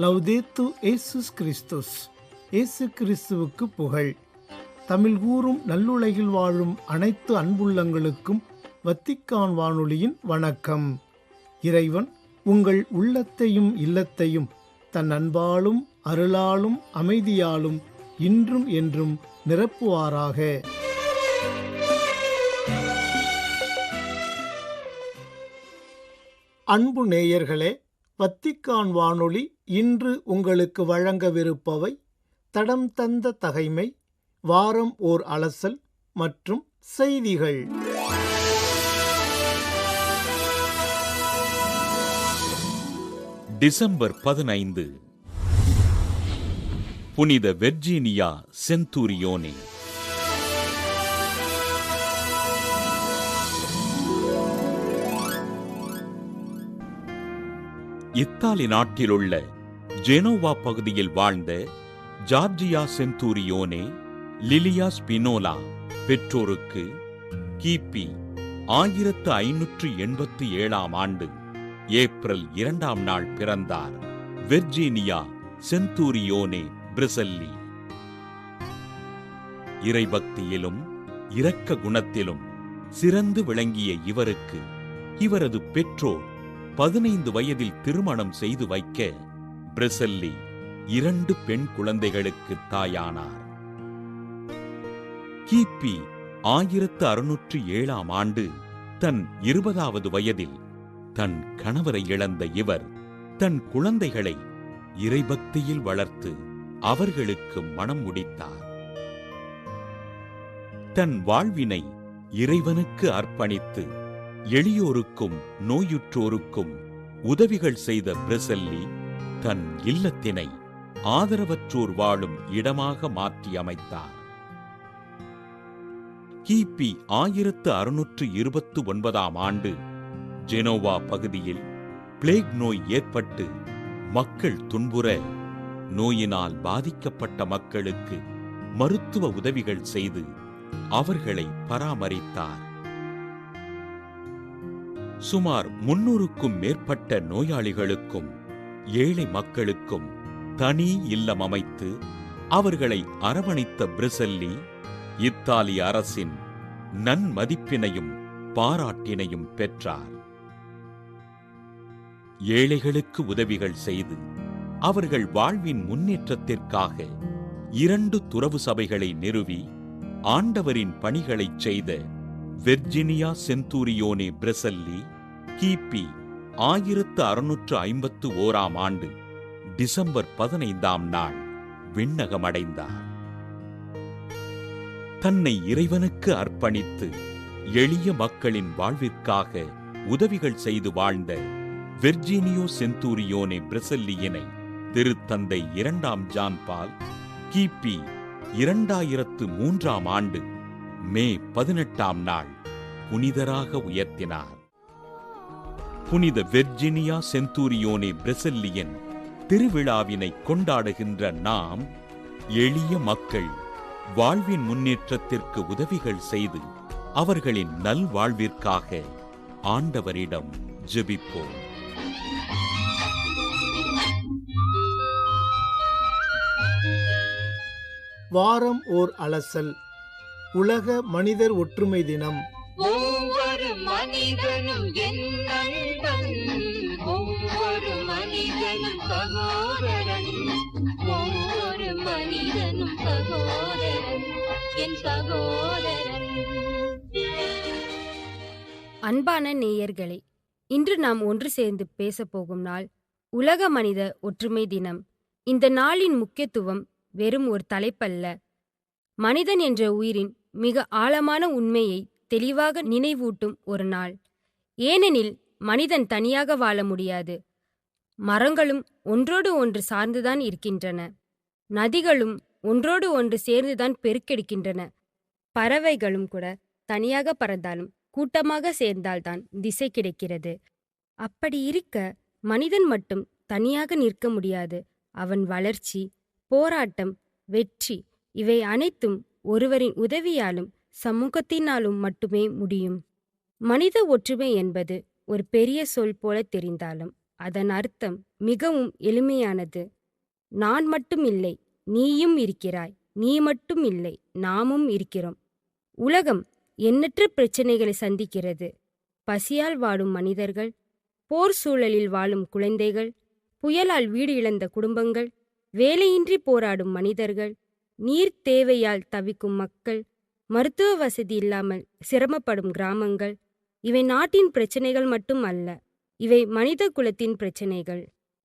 லவ்தேத்து இயேசுஸ் கிறிஸ்துஸ். இயேசு கிறிஸ்துவுக்கு புகழ். தமிழ் கூறும் நல்லுலகில் வாழும் அனைத்து அன்புள்ளங்களுக்கும் வத்திக்கான் வானொலியின் வணக்கம். இறைவன் உங்கள் உள்ளத்தையும் இல்லத்தையும் தன் அன்பாலும் அருளாலும் அமைதியாலும் இன்றும் என்றும் நிரப்புவாராக. அன்பு நேயர்களே, வத்திக்கான் வானொலி இன்று உங்களுக்கு வழங்கவிருப்பவை தடம் தந்த தகைமை, வாரம் ஓர் அலசல் மற்றும் செய்திகள். டிசம்பர் 15. புனித வெர்ஜீனியா செந்தூரியோனே. இத்தாலி நாட்டிலுள்ள ஜெனோவா பகுதியில் வாழ்ந்த ஜார்ஜியா செந்தூரியோனே லிலியா ஸ்பினோலா பெற்றோருக்கு கிபி 1587 ஏப்ரல் 2 பிறந்தார். வெர்ஜீனியா செந்தூரியோனே பிரிசல்லி. இறைபக்தியிலும் இரக்க குணத்திலும் சிறந்து விளங்கிய இவருக்கு இவரது பெற்றோர் 15 வயதில் திருமணம் செய்து வைக்க பிரிசல்லி 2 பெண் குழந்தைகளுக்கு தாயானார். கிபி 1607 தன் 20வது வயதில் தன் கணவரை இழந்த இவர் தன் குழந்தைகளை இறைபக்தியில் வளர்த்து அவர்களுக்கு மணம் முடித்தார். தன் வாழ்வினை இறைவனுக்கு அர்ப்பணித்து எளியோருக்கும் நோயுற்றோருக்கும் உதவிகள் செய்த பிரிசல்லி தன் இல்லத்தினை ஆதரவற்றோர் வாழும் இடமாக மாற்றி அமைத்தார். கிபி 1629 ஜெனோவா பகுதியில் பிளேக் நோய் ஏற்பட்டு மக்கள் துன்புற நோயினால் பாதிக்கப்பட்ட மக்களுக்கு மருத்துவ உதவிகள் செய்து அவர்களை பராமரித்தார். சுமார் 300க்கும் மேற்பட்ட நோயாளிகளுக்கும் ஏழை மக்களுக்கும் தனி இல்லம் அமைத்து அவர்களை அரவணைத்த பிரிசல்லி இத்தாலி அரசின் நன்மதிப்பினையும் பாராட்டினையும் பெற்றார். ஏழைகளுக்கு உதவிகள் செய்து அவர்கள் வாழ்வின் முன்னேற்றத்திற்காக 2 துறவு சபைகளை நிறுவி ஆண்டவரின் பணிகளைச் செய்த வெர்ஜீனியா செந்தூரியோனே பிரிசல்லி கிபி 1651 டிசம்பர் 15 விண்ணகமடைந்தார். தன்னை இறைவனுக்கு அர்ப்பணித்து எளிய மக்களின் வாழ்விற்காக உதவிகள் செய்து வாழ்ந்த வெர்ஜீனியோ செந்தூரியோனே பிரிசல்லியினை திருத்தந்தை 2 ஜான் பால் கிபி 2003 மே 18 புனிதராக உயர்த்தினார். புனித வெர்ஜீனியா செந்தூரியோனே பிரிசல்லியின் திருவிழாவினை கொண்டாடுகின்ற நாம் எளிய மக்கள் வாழ்வின் முன்னேற்றத்திற்கு உதவிகள் செய்து அவர்களின் நல்வாழ்விற்காக ஆண்டவரிடம் ஜெபிப்போம். வாரம் ஓர் அலசல். உலக மனிதர் ஒற்றுமை தினம். ஒவ்வொரு மனிதனும் என் நண்பன், ஒவ்வொரு மனிதனும் சகோதரன், ஒவ்வொரு மனிதனும் சகோதரன், என் சகோதரன். அன்பான நேயர்களே, இன்று நாம் ஒன்று சேர்ந்து பேசப்போகும் நாள் உலக மனித ஒற்றுமை தினம். இந்த நாளின் முக்கியத்துவம் வெறும் ஒரு தலைப்பல்ல, மனிதன் என்ற உயிரின் மிக ஆழமான உண்மையை தெளிவாக நினைவூட்டும் ஒரு நாள். ஏனெனில் மனிதன் தனியாக வாழ முடியாது. மரங்களும் ஒன்றோடு ஒன்று சார்ந்துதான் இருக்கின்றன. நதிகளும் ஒன்றோடு ஒன்று சேர்ந்துதான் பெருக்கெடுக்கின்றன. பறவைகளும் கூட தனியாக பறந்தாலும் கூட்டமாக சேர்ந்தால்தான் திசை கிடைக்கிறது. அப்படி இருக்க மனிதன் மட்டும் தனியாக நிற்க முடியாது. அவன் வளர்ச்சி, போராட்டம், வெற்றி இவை அனைத்தும் ஒருவரின் உதவியாலும் சமூகத்தினாலும் மட்டுமே முடியும். மனித ஒற்றுமை என்பது ஒரு பெரிய சொல் போல தெரிந்தாலும் அதன் அர்த்தம் மிகவும் எளிமையானது. நான் மட்டும் இல்லை, நீயும் இருக்கிறாய். நீ மட்டும் இல்லை, நாமும் இருக்கிறோம். உலகம் எண்ணற்ற பிரச்சனைகளை சந்திக்கிறது. பசியால் வாடும் மனிதர்கள், போர் சூழலில் வாழும் குழந்தைகள், புயலால் வீடு இழந்த குடும்பங்கள், வேலையின்றி போராடும் மனிதர்கள், நீர் தேவையால் தவிக்கும் மக்கள், மருத்துவ வசதி இல்லாமல் சிரமப்படும் கிராமங்கள். இவை நாட்டின் பிரச்சனைகள் மட்டும் அல்ல, இவை மனித குலத்தின் பிரச்சனைகள்.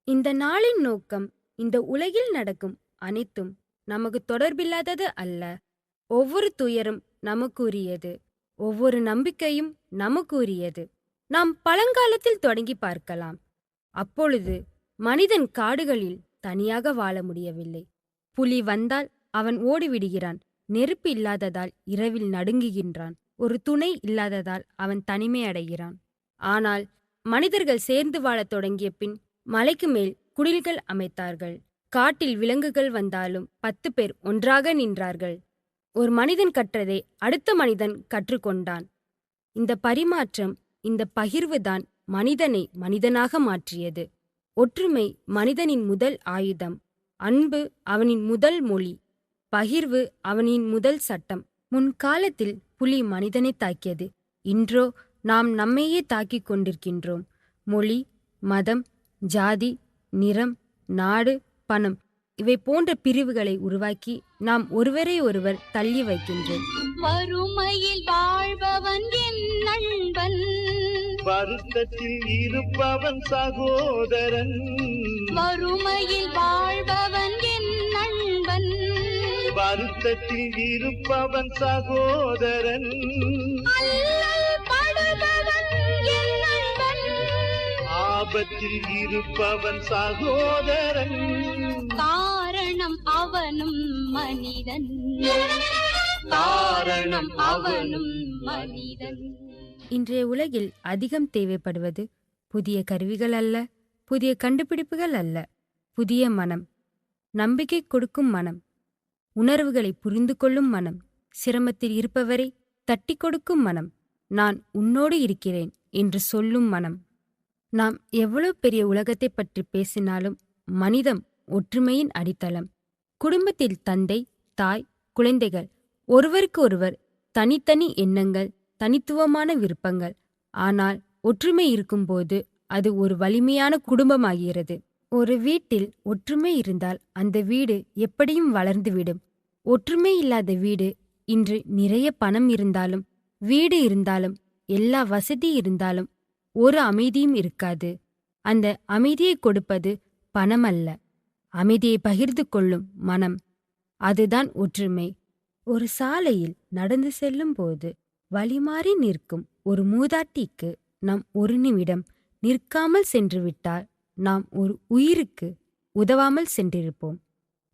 இந்த நாளின் நோக்கம் இந்த உலகில் நடக்கும் அனைத்தும் நமக்கு தொடர்பில்லாதது அல்ல. ஒவ்வொரு துயரும் நமக்குரியது, ஒவ்வொரு நம்பிக்கையும் நமக்குரியது. நாம் பழங்காலத்தில் தொடங்கி பார்க்கலாம். அப்பொழுது மனிதன் காடுகளில் தனியாக வாழ முடியவில்லை. புலி வந்தால் அவன் ஓடிவிடுகிறான். நெருப்பு இல்லாததால் இரவில் நடுங்குகின்றான். ஒரு துணை இல்லாததால் அவன் தனிமை அடைகிறான். ஆனால் மனிதர்கள் சேர்ந்து வாழத் தொடங்கிய பின் மலைக்கு மேல் குடில்கள் அமைத்தார்கள். காட்டில் விலங்குகள் வந்தாலும் 10 பேர் ஒன்றாக நின்றார்கள். ஒரு மனிதன் கற்றதை அடுத்த மனிதன் கற்றுக்கொண்டான். இந்த பரிமாற்றம், இந்த பகிர்வுதான் மனிதனை மனிதனாக மாற்றியது. ஒற்றுமை மனிதனின் முதல் ஆயுதம். அன்பு அவனின் முதல் மொழி. பகிர்வு அவனின் முதல் சட்டம். முன்காலத்தில் புலி மனிதனை தாக்கியது. இன்றோ நாம் நம்மையே தாக்கிக் கொண்டிருக்கின்றோம். மொழி, மதம், ஜாதி, நிறம், நாடு, பணம் இவை போன்ற பிரிவுகளை உருவாக்கி நாம் ஒருவரை ஒருவர் தள்ளி வைக்கின்றோம். வறுமையில் வாழ்பவன் என் நண்பன், வருத்தத்தில் இருப்பவன் சகோதரன். வறுமையில் வாழ்பவன் என் நண்பன், வருத்தத்தில் இருப்பவன் சகோதரன். அல்லல் படுபவன் என் நண்பன், ஆபத்தில் இருப்பவன் சகோதரன். காரணம் அவனும் மனிதன், காரணம் அவனும் மனிதன். இன்றைய உலகில் அதிகம் தேவைப்படுவது புதிய கருவிகள் அல்ல, புதிய கண்டுபிடிப்புகள் அல்ல, புதிய மனம். நம்பிக்கை கொடுக்கும் மனம், உணர்வுகளை புரிந்து கொள்ளும் மனம், சிரமத்தில் இருப்பவரை தட்டி கொடுக்கும் மனம், நான் உன்னோடு இருக்கிறேன் என்று சொல்லும் மனம். நாம் எவ்வளவு பெரிய உலகத்தை பற்றி பேசினாலும் மனிதம் ஒற்றுமையின் அடித்தளம். குடும்பத்தில் தந்தை, தாய், குழந்தைகள் ஒருவருக்கு ஒருவர் தனித்தனி எண்ணங்கள், தனித்துவமான விருப்பங்கள். ஆனால் ஒற்றுமை இருக்கும்போது அது ஒரு வலிமையான குடும்பமாகிறது. ஒரு வீட்டில் ஒற்றுமை இருந்தால் அந்த வீடு எப்படியும் வளர்ந்துவிடும். ஒற்றுமை இல்லாத வீடு இன்று நிறைய பணம் இருந்தாலும், வீடு இருந்தாலும், எல்லா வசதி இருந்தாலும் ஒரு அமைதியும் இருக்காது. அந்த அமைதியை கொடுப்பது பணம் அல்ல, அமைதியை பகிர்ந்து கொள்ளும் மனம். அதுதான் ஒற்றுமை. ஒரு சாலையில் நடந்து செல்லும் போது வழிமாறி நிற்கும் ஒரு மூதாட்டிக்கு நாம் ஒரு நிமிடம் நிற்காமல் சென்றுவிட்டால் நாம் ஒரு உயிருக்கு உதவாமல் சென்றிருப்போம்.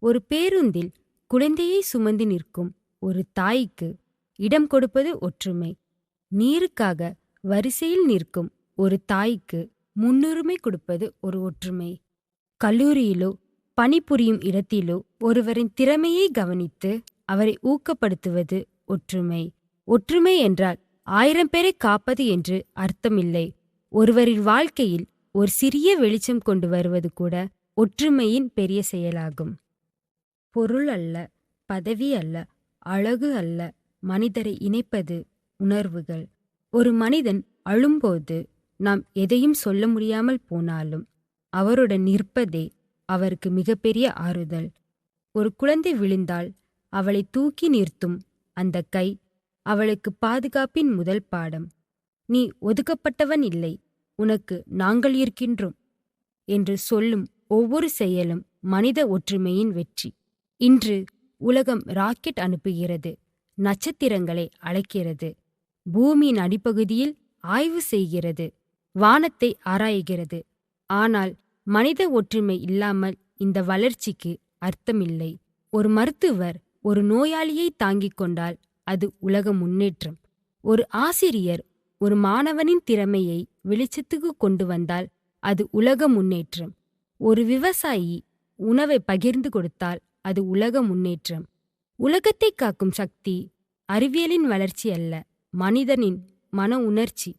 ஒரு பேருந்தில் குழந்தையை சுமந்து நிற்கும் ஒரு தாய்க்கு இடம் கொடுப்பது ஒற்றுமை. நீருக்காக வரிசையில் நிற்கும் ஒரு தாய்க்கு முன்னுரிமை கொடுப்பது ஒரு ஒற்றுமை. கல்லூரியிலோ பணிபுரியும் இடத்திலோ ஒருவரின் திறமையை கவனித்து அவரை ஊக்கப்படுத்துவது ஒற்றுமை. ஒற்றுமை என்றால் 1000 பேரை காப்பது என்று அர்த்தமில்லை. ஒருவரின் வாழ்க்கையில் ஒரு சிறிய வெளிச்சம் கொண்டு வருவது கூட ஒற்றுமையின் பெரிய செயலாகும். பொருள் அல்ல, பதவி அல்ல, அழகு அல்ல, மனிதரை இணைப்பது உணர்வுகள். ஒரு மனிதன் அழும்போது நாம் எதையும் சொல்ல முடியாமல் போனாலும் அவருடன் நிற்பதே அவருக்கு மிகப்பெரிய ஆறுதல். ஒரு குழந்தை விழுந்தால் அவளை தூக்கி நிறுத்தும் அந்த கை அவளுக்கு பாதுகாப்பின் முதல் பாடம். நீ ஒதுக்கப்பட்டவன் இல்லை, உனக்கு நாங்கள் இருக்கின்றோம் என்று சொல்லும் ஒவ்வொரு செயலும் மனித ஒற்றுமையின் வெற்றி. இன்று உலகம் ராக்கெட் அனுப்புகிறது, நட்சத்திரங்களை அழைக்கிறது, பூமியின் அடிப்பகுதியில் ஆய்வு செய்கிறது, வானத்தை ஆராய்கிறது. ஆனால் மனித ஒற்றுமை இல்லாமல் இந்த வளர்ச்சிக்கு அர்த்தமில்லை. ஒரு மருத்துவர் ஒரு நோயாளியை தாங்கிக் கொண்டால் அது உலக முன்னேற்றம். ஒரு ஆசிரியர் ஒரு மாணவனின் திறமையை வெளிச்சத்துக்கு கொண்டு வந்தால் அது உலக முன்னேற்றம். ஒரு விவசாயி உணவை பகிர்ந்து கொடுத்தால் அது உலக முன்னேற்றம். உலகத்தை காக்கும் சக்தி அறிவியலின் வளர்ச்சி அல்ல, மனிதனின் மன உணர்ச்சி.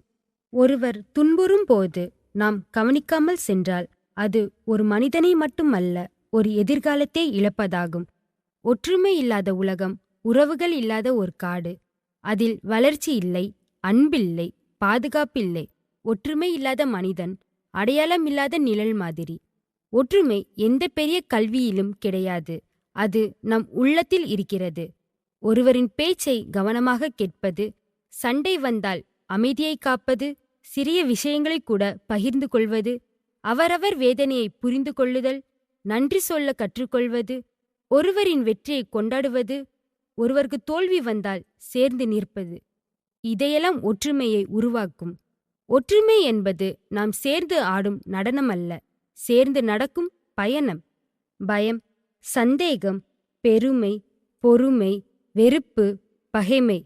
ஒருவர் துன்புறும் போது நாம் கவனிக்காமல் சென்றால் அது ஒரு மனிதனை மட்டுமல்ல, ஒரு எதிர்காலத்தை இழப்பதாகும். ஒற்றுமை இல்லாத உலகம் உறவுகள் இல்லாத ஒரு காடு. அதில் வளர்ச்சி இல்லை, அன்பில்லை, பாதுகாப்பில்லை. ஒற்றுமை இல்லாத மனிதன் அடையாளம் இல்லாத நிழல் மாதிரி. ஒற்றுமை எந்த பெரிய கல்வியிலும் கிடையாது. அது நம் உள்ளத்தில் இருக்கிறது. ஒருவரின் பேச்சை கவனமாக கேட்பது, சண்டை வந்தால் அமைதியை காப்பது, சிறிய விஷயங்களை கூட பகிர்ந்து கொள்வது, அவரவர் வேதனையை புரிந்து கொள்ளுதல், நன்றி சொல்ல கற்றுக்கொள்வது, ஒருவரின் வெற்றியை கொண்டாடுவது, ஒருவருக்கு தோல்வி வந்தால் சேர்ந்து நிற்பது, இதையெல்லாம் ஒற்றுமையை உருவாக்கும். ஒற்றுமை என்பது நாம் சேர்ந்து ஆடும் நடனம் அல்ல, சேர்ந்து நடக்கும் பயணம். பயம், சந்தேகம், பெருமை, பொறுமை, வெறுப்பு, பகைமை,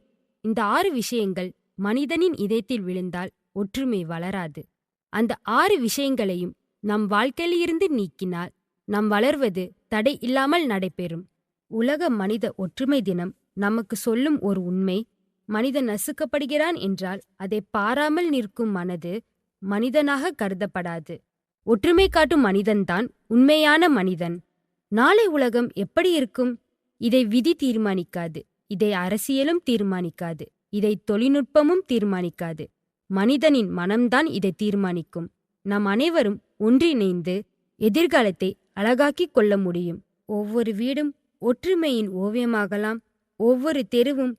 இந்த 6 விஷயங்கள் மனிதனின் இதயத்தில் விழுந்தால் ஒற்றுமை வளராது. அந்த 6 விஷயங்களையும் நம் வாழ்க்கையிலிருந்து நீக்கினால் நாம் வளர்வது தடை இல்லாமல் நடைபெறும். உலக மனித ஒற்றுமை தினம் நமக்கு சொல்லும் ஒரு உண்மை: மனிதன் நசுக்கப்படுகிறான் என்றால் அதை பாராமல் நிற்கும் மனது மனிதனாக கருதப்படாது. ஒற்றுமை காட்டும் மனிதன்தான் உண்மையான மனிதன். நாளை உலகம் எப்படி இருக்கும்? இதை விதி தீர்மானிக்காது, இதை அரசியலும் தீர்மானிக்காது, இதை தொழில்நுட்பமும் தீர்மானிக்காது. மனிதனின் மனம்தான் இதை தீர்மானிக்கும். நாம் அனைவரும் ஒன்றிணைந்து எதிர்காலத்தை அழகாக்கிக் கொள்ள முடியும். ஒவ்வொரு வீடும் ஒற்றுமையின் ஓவியமாகலாம், ஒவ்வொரு தெருவும்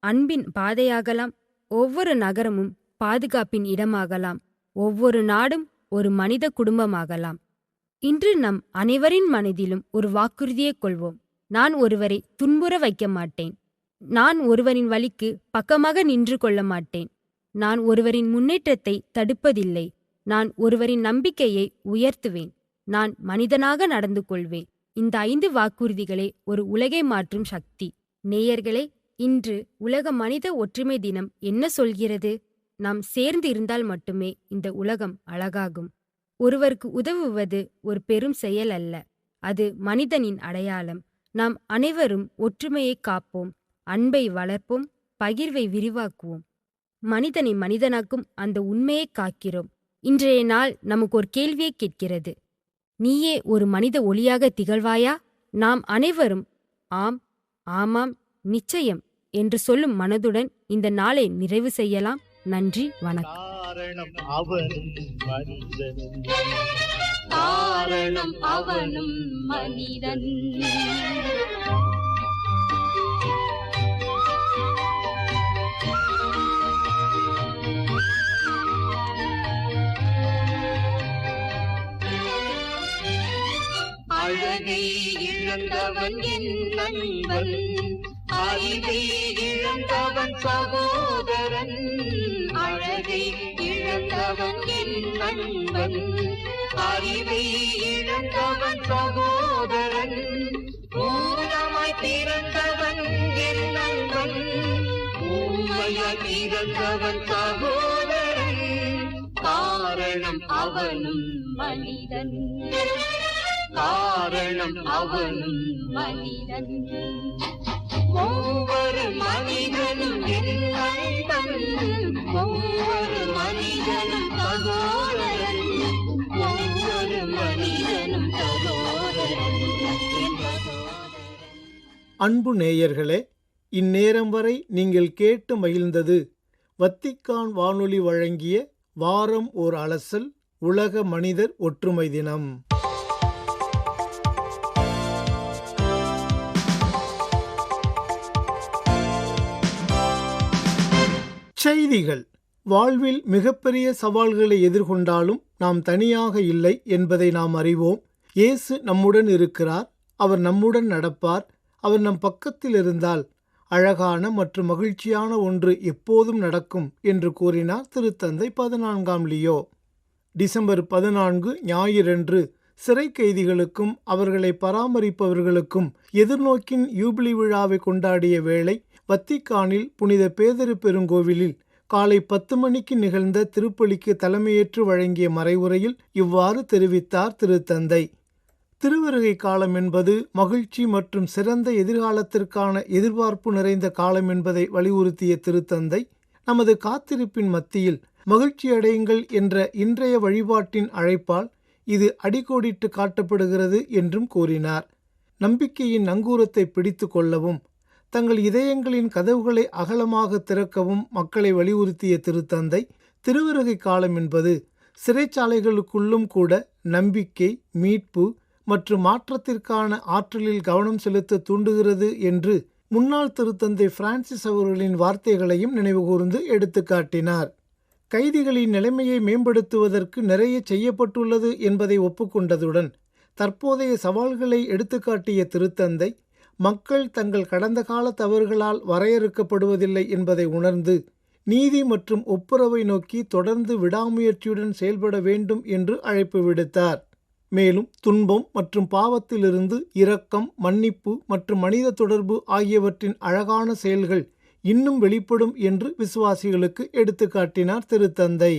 அன்பின் பாதையாகலாம், ஒவ்வொரு நகரமும் பாதுகாப்பின் இடமாகலாம், ஒவ்வொரு நாடும் ஒரு மனித குடும்பமாகலாம். இன்று நம் அனைவரின் மனதிலும் ஒரு வாக்குறுதியை கொள்வோம்: நான் ஒருவரை துன்புற வைக்க மாட்டேன். நான் ஒருவரின் வழிக்கு பக்கமாக நின்று கொள்ள மாட்டேன். நான் ஒருவரின் முன்னேற்றத்தை தடுப்பதில்லை. நான் ஒருவரின் நம்பிக்கையை உயர்த்துவேன். நான் மனிதனாக நடந்து கொள்வேன். இந்த 5 வாக்குறுதிகளே ஒரு உலகை மாற்றும் சக்தி. நேயர்களே, இன்று உலக மனித ஒற்றுமை தினம் என்ன சொல்கிறது? நாம் சேர்ந்து இருந்தால் மட்டுமே இந்த உலகம் அழகாகும். ஒருவருக்கு உதவுவது ஒரு பெரும் செயல் அல்ல, அது மனிதனின் அடையாளம். நாம் அனைவரும் ஒற்றுமையை காப்போம், அன்பை வளர்ப்போம், பகிர்வை விரிவாக்குவோம். மனிதனை மனிதனாக்கும் அந்த உண்மையை காக்கிறோம். இன்றைய நாள் நமக்கு ஒரு கேள்வியை கேட்கிறது: நீயே ஒரு மனித ஒளியாக திகழ்வாயா? நாம் அனைவரும் ஆம், ஆமாம், நிச்சயம் என்று சொல்லும் மனதுடன் இந்த நாளை நிறைவு செய்யலாம். நன்றி, வணக்கம். காரணம் அவனும் மனிதனும், காரணம் அவனும் மனிதன். அழகை இழந்தவன் என் நண்பன், அறிவை இழந்தவன் சகோதரன். அழகை இழந்தவன் என் நண்பன், அறிவை இழந்தவன் சகோதரன். ஊனமாய் பிறந்தவன் என் நண்பன், ஊமையாய் பிறந்தவன் சகோதரன். காரணம் அவனும் மனிதன், காரணம் அவனும் மனிதன். ஒவ்வொரு மனிதனும் என் நண்பன், ஒவ்வொரு மனிதனும் சகோதரன், ஒவ்வொரு மனிதனும் சகோதரன். அன்பு நேயர்களே, இந்நேரம் வரை நீங்கள் கேட்டு மகிழ்ந்தது வத்திக்கான் வானொலி வழங்கிய வாரம் ஓர் அலசல், உலக மனிதர் ஒற்றுமை தினம். செய்திகள். வாழ்வில் மிகப்பெரிய சவால்களை எதிர்கொண்டாலும் நாம் தனியாக இல்லை என்பதை நாம் அறிவோம். இயேசு நம்முடன் இருக்கிறார். அவர் நம்முடன் நடப்பார். அவர் நம் பக்கத்தில் இருந்தால் அழகான மற்றும் மகிழ்ச்சியான ஒன்று எப்போதும் நடக்கும் என்று கூறினார் திருத்தந்தை 14ஆம் லியோ. டிசம்பர் 14 ஞாயிறன்று சிறை கைதிகளுக்கும் அவர்களை பராமரிப்பவர்களுக்கும் எதிர்நோக்கின் யூபிலி விழாவை கொண்டாடிய வேளை வத்திக்கானில் புனித பேதுரு பெருங்கோவிலில் காலை 10 மணிக்கு நிகழ்ந்த திருப்பலிக்கு தலைமையேற்று வழங்கிய மறைவுரையில் இவ்வாறு தெரிவித்தார் திருத்தந்தை. திருவருகை காலம் என்பது மகிழ்ச்சி மற்றும் சிறந்த எதிர்காலத்திற்கான எதிர்பார்ப்பு நிறைந்த காலம் என்பதை வலியுறுத்திய திருத்தந்தை, நமது காத்திருப்பின் மத்தியில் மகிழ்ச்சியடையுங்கள் என்ற இன்றைய வழிபாட்டின் அழைப்பால் இது அடிக்கோடிட்டு காட்டப்படுகிறது என்றும் கூறினார். நம்பிக்கையின் நங்கூரத்தை பிடித்து கொள்ளவும் தங்கள் இதயங்களின் கதவுகளை அகலமாக திறக்கவும் மக்களை வலியுறுத்திய திருத்தந்தை, திருவருகை காலம் என்பது சிறைச்சாலைகளுக்குள்ளும் கூட நம்பிக்கை, மீட்பு மற்றும் மாற்றத்திற்கான ஆற்றலில் கவனம் செலுத்த தூண்டுகிறது என்று முன்னாள் திருத்தந்தை பிரான்சிஸ் அவர்களின் வார்த்தைகளையும் நினைவுகூர்ந்து எடுத்துக்காட்டினார். கைதிகளின் நிலைமையை மேம்படுத்துவதற்கு நிறைய செய்யப்பட்டுள்ளது என்பதை ஒப்புக்கொண்டதுடன் தற்போதைய சவால்களை எடுத்துக்காட்டிய திருத்தந்தை, மக்கள் தங்கள் கடந்த கால தவறுகளால் வரையறுக்கப்படுவதில்லை என்பதை உணர்ந்து நீதி மற்றும் ஒப்புரவை நோக்கி தொடர்ந்து விடாமுயற்சியுடன் செயல்பட வேண்டும் என்று அழைப்பு விடுத்தார். மேலும் துன்பம் மற்றும் பாவத்திலிருந்து இரக்கம், மன்னிப்பு மற்றும் மனித தொடர்பு ஆகியவற்றின் அழகான செயல்கள் இன்னும் வெளிப்படும் என்று விசுவாசிகளுக்கு எடுத்துக்காட்டினார் திருத்தந்தை.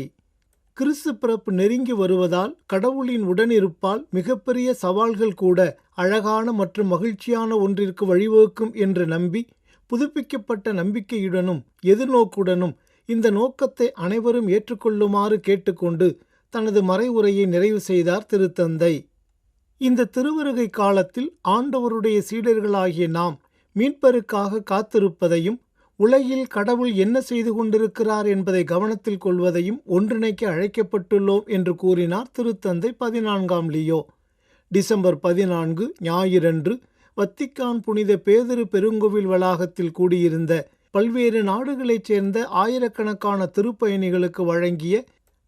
கிறிஸ்து பிறப்பு நெருங்கி வருவதால் கடவுளின் உடனிருப்பால் மிகப்பெரிய சவால்கள் கூட அழகான மற்றும் மகிழ்ச்சியான ஒன்றிற்கு வழிவகுக்கும் என்று நம்பி புதுப்பிக்கப்பட்ட நம்பிக்கையுடனும் எதிர்நோக்குடனும் இந்த நோக்கத்தை அனைவரும் ஏற்றுக்கொள்ளுமாறு கேட்டுக்கொண்டு தனது மறைவுரையை நிறைவு செய்தார் திருத்தந்தை. இந்த திருவருகை காலத்தில் ஆண்டவருடைய சீடர்களாகிய நாம் மீட்பருக்காக காத்திருப்பதையும் உலகில் கடவுள் என்ன செய்து கொண்டிருக்கிறார் என்பதை கவனத்தில் கொள்வதையும் ஒன்றிணைக்க அழைக்கப்பட்டுள்ளோம் என்று கூறினார் திருத்தந்தை 14ஆம் லியோ. டிசம்பர் 14 ஞாயிறன்று வத்திக்கான் புனித பேதுரு பெருங்கோவில் வளாகத்தில் கூடியிருந்த பல்வேறு நாடுகளைச் சேர்ந்த ஆயிரக்கணக்கான திருப்பயணிகளுக்கு வழங்கிய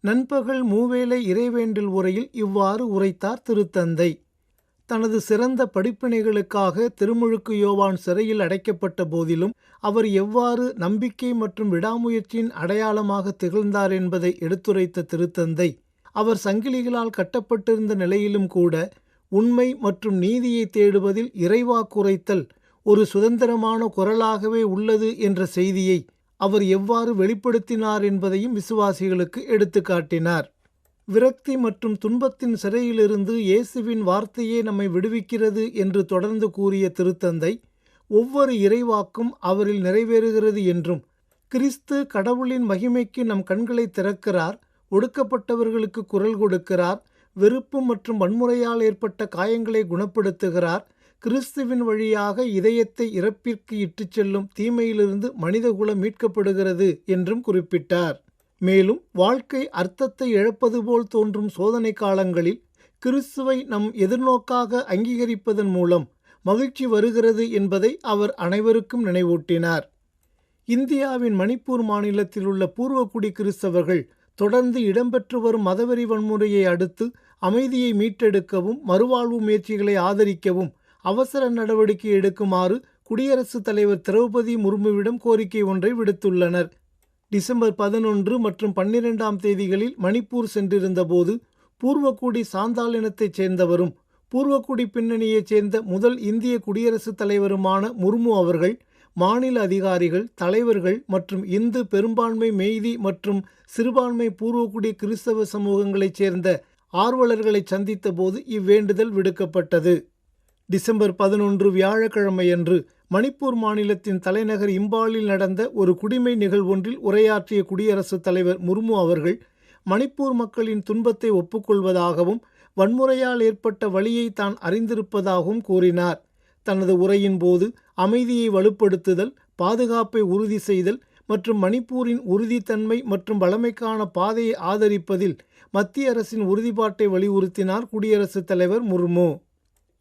நண்பகல் மூவேளை இறைவேண்டல் உரையில் இவ்வாறு உரைத்தார் திருத்தந்தை. தனது சிறந்த படிப்பினைகளுக்காக திருமுழுக்கு யோவான் சிறையில் அடைக்கப்பட்ட போதிலும் அவர் எவ்வாறு நம்பிக்கை மற்றும் விடாமுயற்சியின் அடையாளமாக திகழ்ந்தார் என்பதை எடுத்துரைத்த திருத்தந்தை, அவர் சங்கிலிகளால் கட்டப்பட்டிருந்த நிலையிலும் கூட உண்மை மற்றும் நீதியை தேடுவதில் இறைவாக்குரைத்தல் ஒரு சுதந்திரமான குரலாகவே உள்ளது என்ற செய்தியை அவர் எவ்வாறு வெளிப்படுத்தினார் என்பதையும் விசுவாசிகளுக்கு எடுத்துக்காட்டினார். விரக்தி மற்றும் துன்பத்தின் சிறையிலிருந்து இயேசுவின் வார்த்தையே நம்மை விடுவிக்கிறது என்று தொடர்ந்து கூறிய திருத்தந்தை, ஒவ்வொரு இறைவாக்கும் அவரில் நிறைவேறுகிறது என்றும், கிறிஸ்து கடவுளின் மகிமைக்கு நம் கண்களை திறக்கிறார், ஒடுக்கப்பட்டவர்களுக்கு குரல் கொடுக்கிறார், வெறுப்பு மற்றும் வன்முறையால் ஏற்பட்ட காயங்களை குணப்படுத்துகிறார், கிறிஸ்துவின் வழியாக இதயத்தை இறப்பிற்கு இட்டுச் செல்லும் தீமையிலிருந்து மனிதகுலம் மீட்கப்படுகிறது என்றும் குறிப்பிட்டார். மேலும் வாழ்க்கை அர்த்தத்தை இழப்பது போல் தோன்றும் சோதனை காலங்களில் கிறிஸ்துவை நம் எதிர்நோக்காக அங்கீகரிப்பதன் மூலம் மகிழ்ச்சி வருகிறது என்பதை அவர் அனைவருக்கும் நினைவூட்டினார். இந்தியாவின் மணிப்பூர் மாநிலத்தில் உள்ள பூர்வகுடி கிறிஸ்தவர்கள் தொடர்ந்து இடம்பெற்று வரும் மதவெறி வன்முறையை அடுத்து அமைதியை மீட்டெடுக்கவும் மறுவாழ்வு முயற்சிகளை ஆதரிக்கவும் அவசர நடவடிக்கை எடுக்குமாறு குடியரசுத் தலைவர் திரௌபதி முர்முவிடம் கோரிக்கை ஒன்றை விடுத்துள்ளனர். டிசம்பர் 11 மற்றும் 12ஆம் தேதிகளில் மணிப்பூர் சென்றிருந்தபோது பூர்வகுடி சாந்தால் இனத்தைச் சேர்ந்தவரும் பூர்வகுடி பின்னணியைச் சேர்ந்த முதல் இந்திய குடியரசுத் தலைவருமான முர்மு அவர்கள் மாநில அதிகாரிகள், தலைவர்கள் மற்றும் இந்து பெரும்பான்மை மெய்தி மற்றும் சிறுபான்மை பூர்வகுடி கிறிஸ்தவ சமூகங்களைச் சேர்ந்த ஆர்வலர்களை சந்தித்த போது இவ்வேண்டுதல் விடுக்கப்பட்டது. டிசம்பர் 11 வியாழக்கிழமையன்று மணிப்பூர் மாநிலத்தின் தலைநகர் இம்பாலில் நடந்த ஒரு குடிமை நிகழ்வொன்றில் உரையாற்றிய குடியரசுத் தலைவர் முர்மு அவர்கள் மணிப்பூர் மக்களின் துன்பத்தை ஒப்புக்கொள்வதாகவும் வன்முறையால் ஏற்பட்ட வலியை தான் அறிந்திருப்பதாகவும் கூறினார். தனது உரையின் போது அமைதியை வலுப்படுத்துதல், பாதுகாப்பை உறுதி செய்தல் மற்றும் மணிப்பூரின் உறுதித்தன்மை மற்றும் வளமைக்கான பாதையை ஆதரிப்பதில் மத்திய அரசின் உறுதிப்பாட்டை வலியுறுத்தினார் குடியரசுத் தலைவர் முர்மு.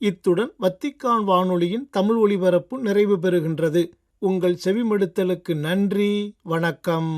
இத்துடன் வத்திக்கான் வானொலியின் தமிழ் ஒலிபரப்பு நிறைவு பெறுகின்றது. உங்கள் செவிமடுத்தலுக்கு நன்றி. வணக்கம்.